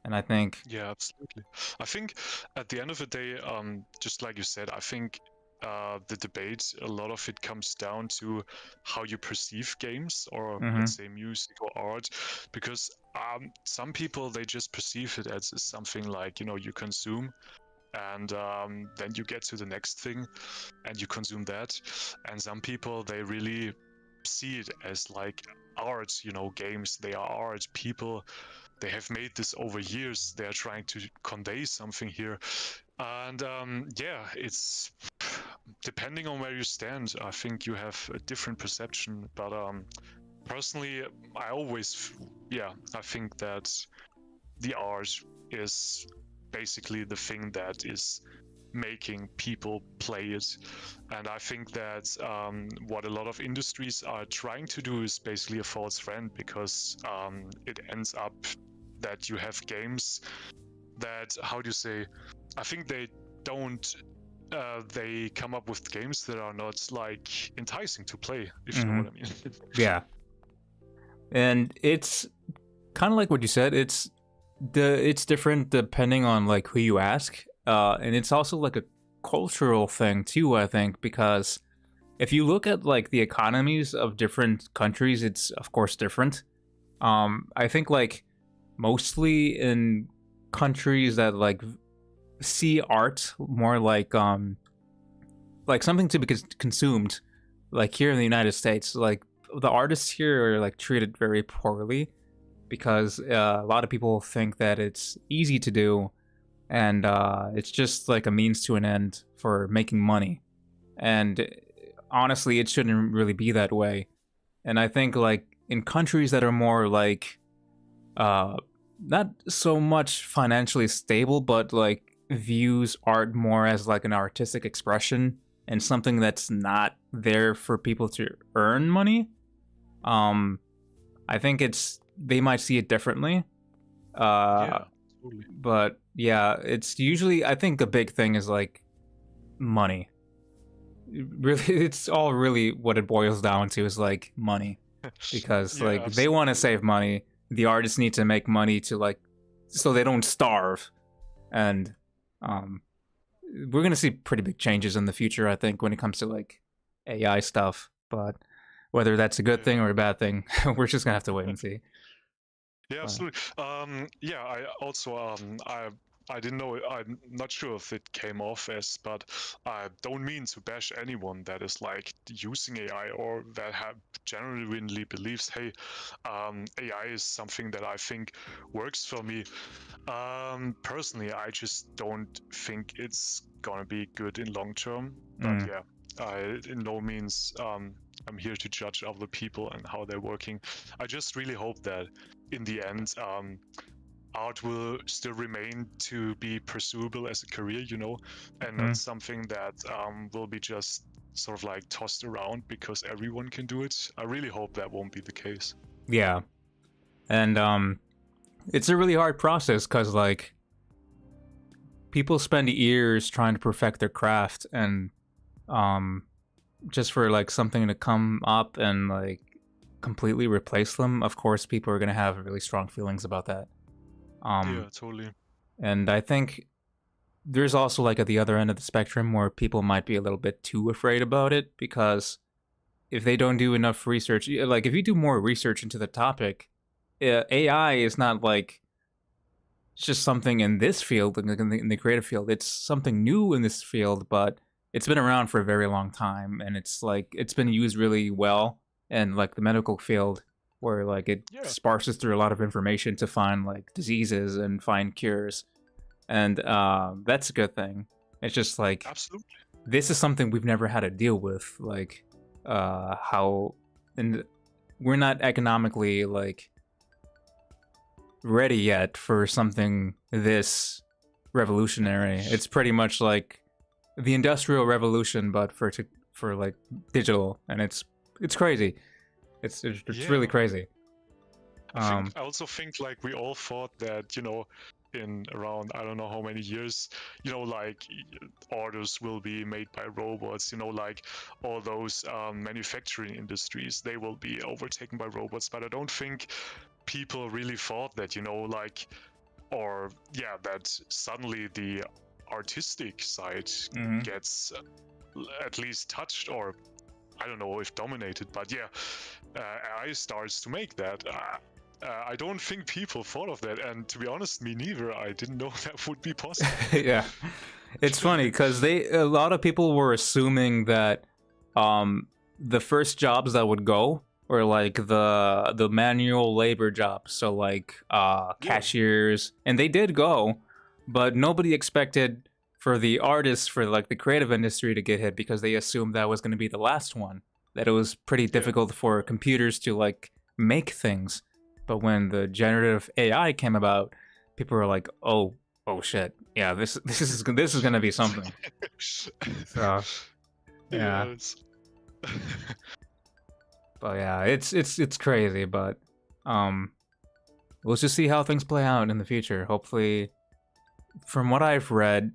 And I think, yeah, absolutely. I think at the end of the day, just like you said, I think the debate, a lot of it comes down to how you perceive games, or let's say music or art, because some people, they just perceive it as something like, you consume, and then you get to the next thing and you consume that. And some people, they really see it as like art, games, they are art. People, they have made this over years, they are trying to convey something here. And it's depending on where you stand, I think you have a different perception. But personally, I always, I think that the art is basically the thing that is making people play it. And I think that what a lot of industries are trying to do is basically a false friend, because it ends up that you have games that, how do you say, I think they don't they come up with games that are not like enticing to play, if you know what I mean. Yeah. And it's kind of like what you said. It's different depending on like who you ask, and it's also like a cultural thing too, I think, because if you look at like the economies of different countries, it's of course different. I think like mostly in countries that like see art more like something to be consumed, like here in the United States, like the artists here are like treated very poorly because a lot of people think that it's easy to do, and it's just like a means to an end for making money. And honestly, it shouldn't really be that way. And I think like in countries that are more like not so much financially stable, but like views art more as like an artistic expression and something that's not there for people to earn money, I think they might see it differently. Yeah, totally. But yeah, it's usually, I think a big thing is like money. Really, it's all really what it boils down to is like money, because Yeah, like they absolutely. want to save money. The artists need to make money to like so they don't starve, and we're gonna see pretty big changes in the future, I think, when it comes to like AI stuff. But whether that's a good thing Yeah. or a bad thing, we're just gonna have to wait and see. Yeah, But, absolutely. Yeah, I also I didn't know. I'm not sure if it came off as, but I don't mean to bash anyone that is like using AI or that genuinely believes, hey, AI is something that I think works for me. Personally, I just don't think it's gonna be good in long term. But mm, yeah, I in no means I'm here to judge other people and how they're working. I just really hope that in the end, art will still remain to be pursuable as a career, and not mhm. something that will be just sort of like tossed around because everyone can do it. I really hope that won't be the case. Yeah, and it's a really hard process because like people spend years trying to perfect their craft, and um, just for like something to come up and like completely replace them, of course, people are gonna have really strong feelings about that. Um, Yeah, totally. and I think there's also like at the other end of the spectrum where people might be a little bit too afraid about it because if they don't do enough research, like if you do more research into the topic, AI is not like it's just something in this field, in the creative field. It's something new in this field, but it's been around for a very long time, and it's like it's been used really well in like the medical field, where like it Yeah, sparses through a lot of information to find like diseases and find cures, and that's a good thing. It's just like absolutely. this is something we've never had to deal with, like how, and we're not economically like ready yet for something this revolutionary. It's pretty much like the industrial revolution, but for like digital, and it's crazy. It's really Yeah. crazy. I Um, also think like we all thought that, in around I don't know how many years, like orders will be made by robots, like all those manufacturing industries, they will be overtaken by robots. But I don't think people really thought that, like, or yeah, that suddenly the artistic side mhm. gets at least touched, or I don't know if dominated, but yeah, AI starts to make that. I don't think people thought of that, and to be honest, me neither. I didn't know that would be possible. Yeah, it's funny because a lot of people were assuming that the first jobs that would go were like the manual labor jobs, so like Yeah, cashiers, and they did go, but nobody expected for the artists, for like the creative industry to get hit, because they assumed that was going to be the last one, that it was pretty yeah, difficult for computers to like make things. But when the generative AI came about, people are like, oh shit, yeah, this is gonna be something. So yeah, Yes. but yeah, it's crazy, but we'll just see how things play out in the future. Hopefully, from what I've read,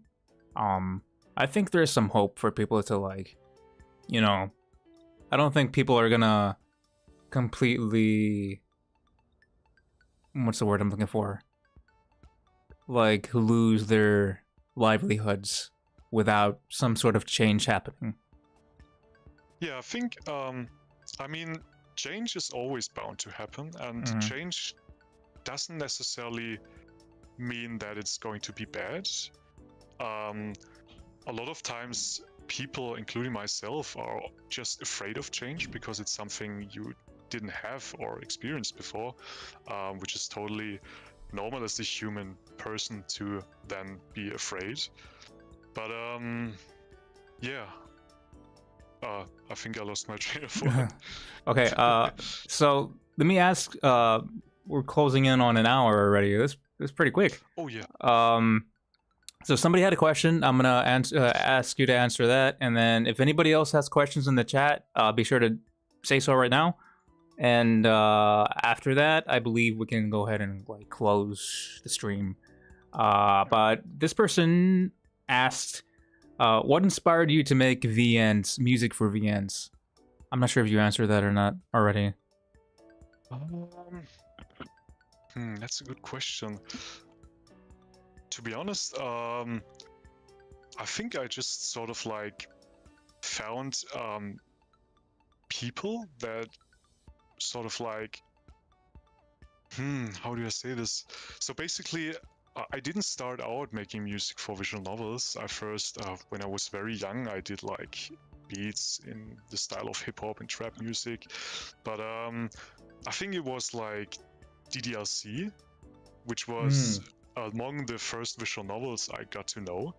I think there's some hope for people to like, you know, I don't think people are gonna completely, what's the word I'm looking for? Like lose their livelihoods without some sort of change happening. Yeah, I think, I mean, change is always bound to happen, and Mhm. change doesn't necessarily mean that it's going to be bad. A lot of times, people, including myself, are just afraid of change because it's something you didn't have or experienced before, which is totally normal as a human person to then be afraid. But yeah, I think I lost my train of thought. Okay, so let me ask. We're closing in on an hour already. This pretty quick. Oh yeah. So somebody had a question. I'm gonna ask you to answer that, and then if anybody else has questions in the chat, be sure to say so right now. And after that, I believe we can go ahead and like close the stream. But this person asked, what inspired you to make VNs, music for VNs? I'm not sure if you answered that or not already. That's a good question. To be honest, I think I just sort of like found people that sort of like, how do I say this? So basically, I didn't start out making music for visual novels. I first, when I was very young, I did like beats in the style of hip hop and trap music. But I think it was like DDLC, which was among the first visual novels I got to know.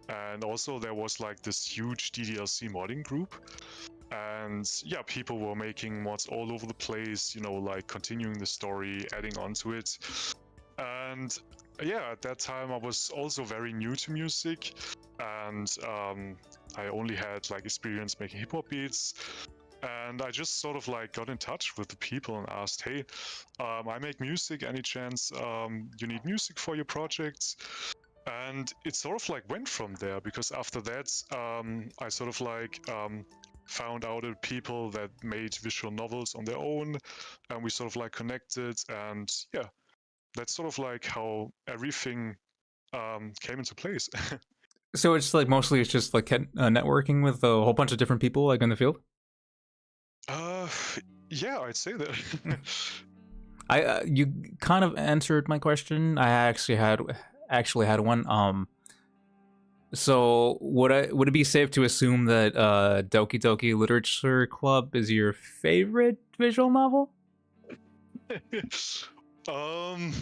And also there was like this huge DDLC modding group. And yeah, people were making mods all over the place, you know, like continuing the story, adding on to it. And yeah, at that time I was also very new to music, and I only had like experience making hip hop beats. And I just sort of like got in touch with the people and asked, hey, I make music, any chance you need music for your projects? And it sort of like went from there, because after that I sort of like found out people that made visual novels on their own, and we sort of like connected, and yeah, that's sort of like how everything came into place. So it's like mostly it's just like networking with a whole bunch of different people like in the field. uh yeah, I'd say that. I you kind of answered my question. I actually had one. So would it be safe to assume that Doki Doki Literature Club is your favorite visual novel? um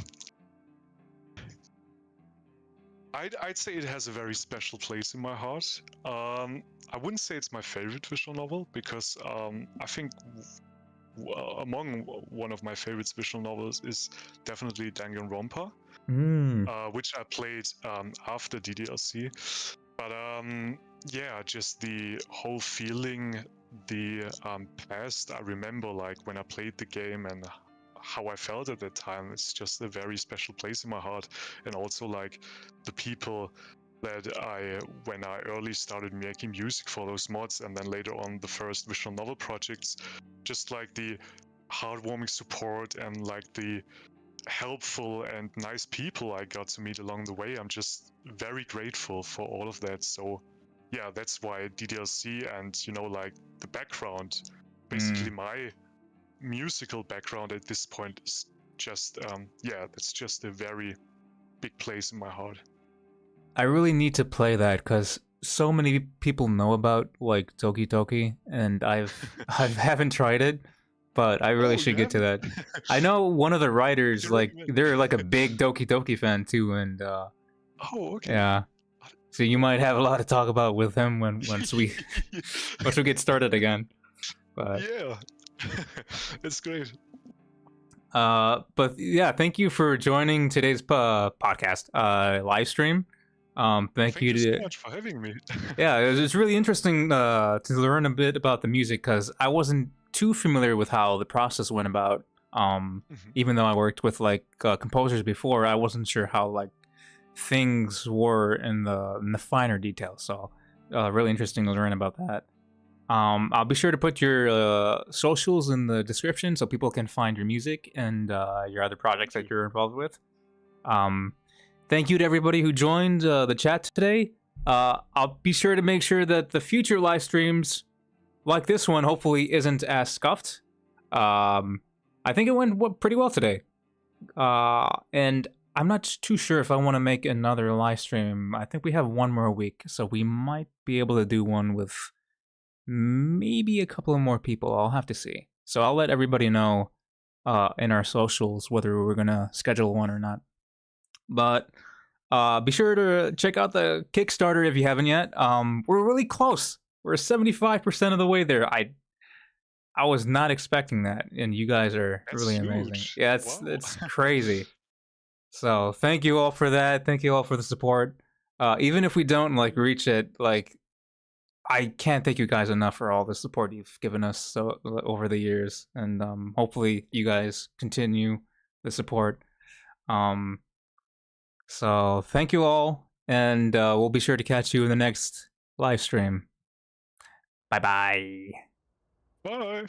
I'd say it has a very special place in my heart. I wouldn't say it's my favorite visual novel, because I think among one of my favorite visual novels is definitely Danganronpa, which I played after DDLC. But yeah, just the whole feeling, the past. I remember like when I played the game and how I felt at that time. It's just a very special place in my heart, and also like the people that when I early started making music for those mods, and then later on the first visual novel projects, just like the heartwarming support and like the helpful and nice people I got to meet along the way. I'm just very grateful for all of that. So yeah, that's why DDLC, and you know, like the background, basically my musical background at this point is just yeah, that's just a very big place in my heart. I really need to play that because so many people know about like Toki Toki, and I haven't tried it, but I really should get to that. I know one of the writers, like they're like a big Doki Doki fan too, and oh, okay. yeah. So you might have a lot to talk about with him once we get started again. But yeah, it's great. But yeah, thank you for joining today's podcast live stream. Thank Thank you you so to much for having me. yeah, it's really interesting to learn a bit about the music because I wasn't too familiar with how the process went about. Mhm. Even though I worked with like composers before, I wasn't sure how like things were in the finer details. So really interesting to learn about that. I'll be sure to put your socials in the description so people can find your music and your other projects Thank that you. you're involved with. Um, Thank you to everybody who joined the chat today. I'll be sure to make sure that the future live streams, like this one, hopefully isn't as scuffed. I think it went pretty well today. And I'm not too sure if I want to make another live stream. I think we have one more week, so we might be able to do one with maybe a couple of more people. I'll have to see. So I'll let everybody know in our socials whether we're gonna schedule one or not. But be sure to check out the Kickstarter if you haven't yet. We're really close. We're 75% of the way there. I was not expecting that, and you guys are That's really amazing. huge. Yeah, Wow. it's crazy. So thank you all for that. Thank you all for the support. Even if we don't like reach it, like I can't thank you guys enough for all the support you've given us so over the years, and hopefully you guys continue the support. Um, so thank you all, and we'll be sure to catch you in the next live stream. Bye bye. Bye.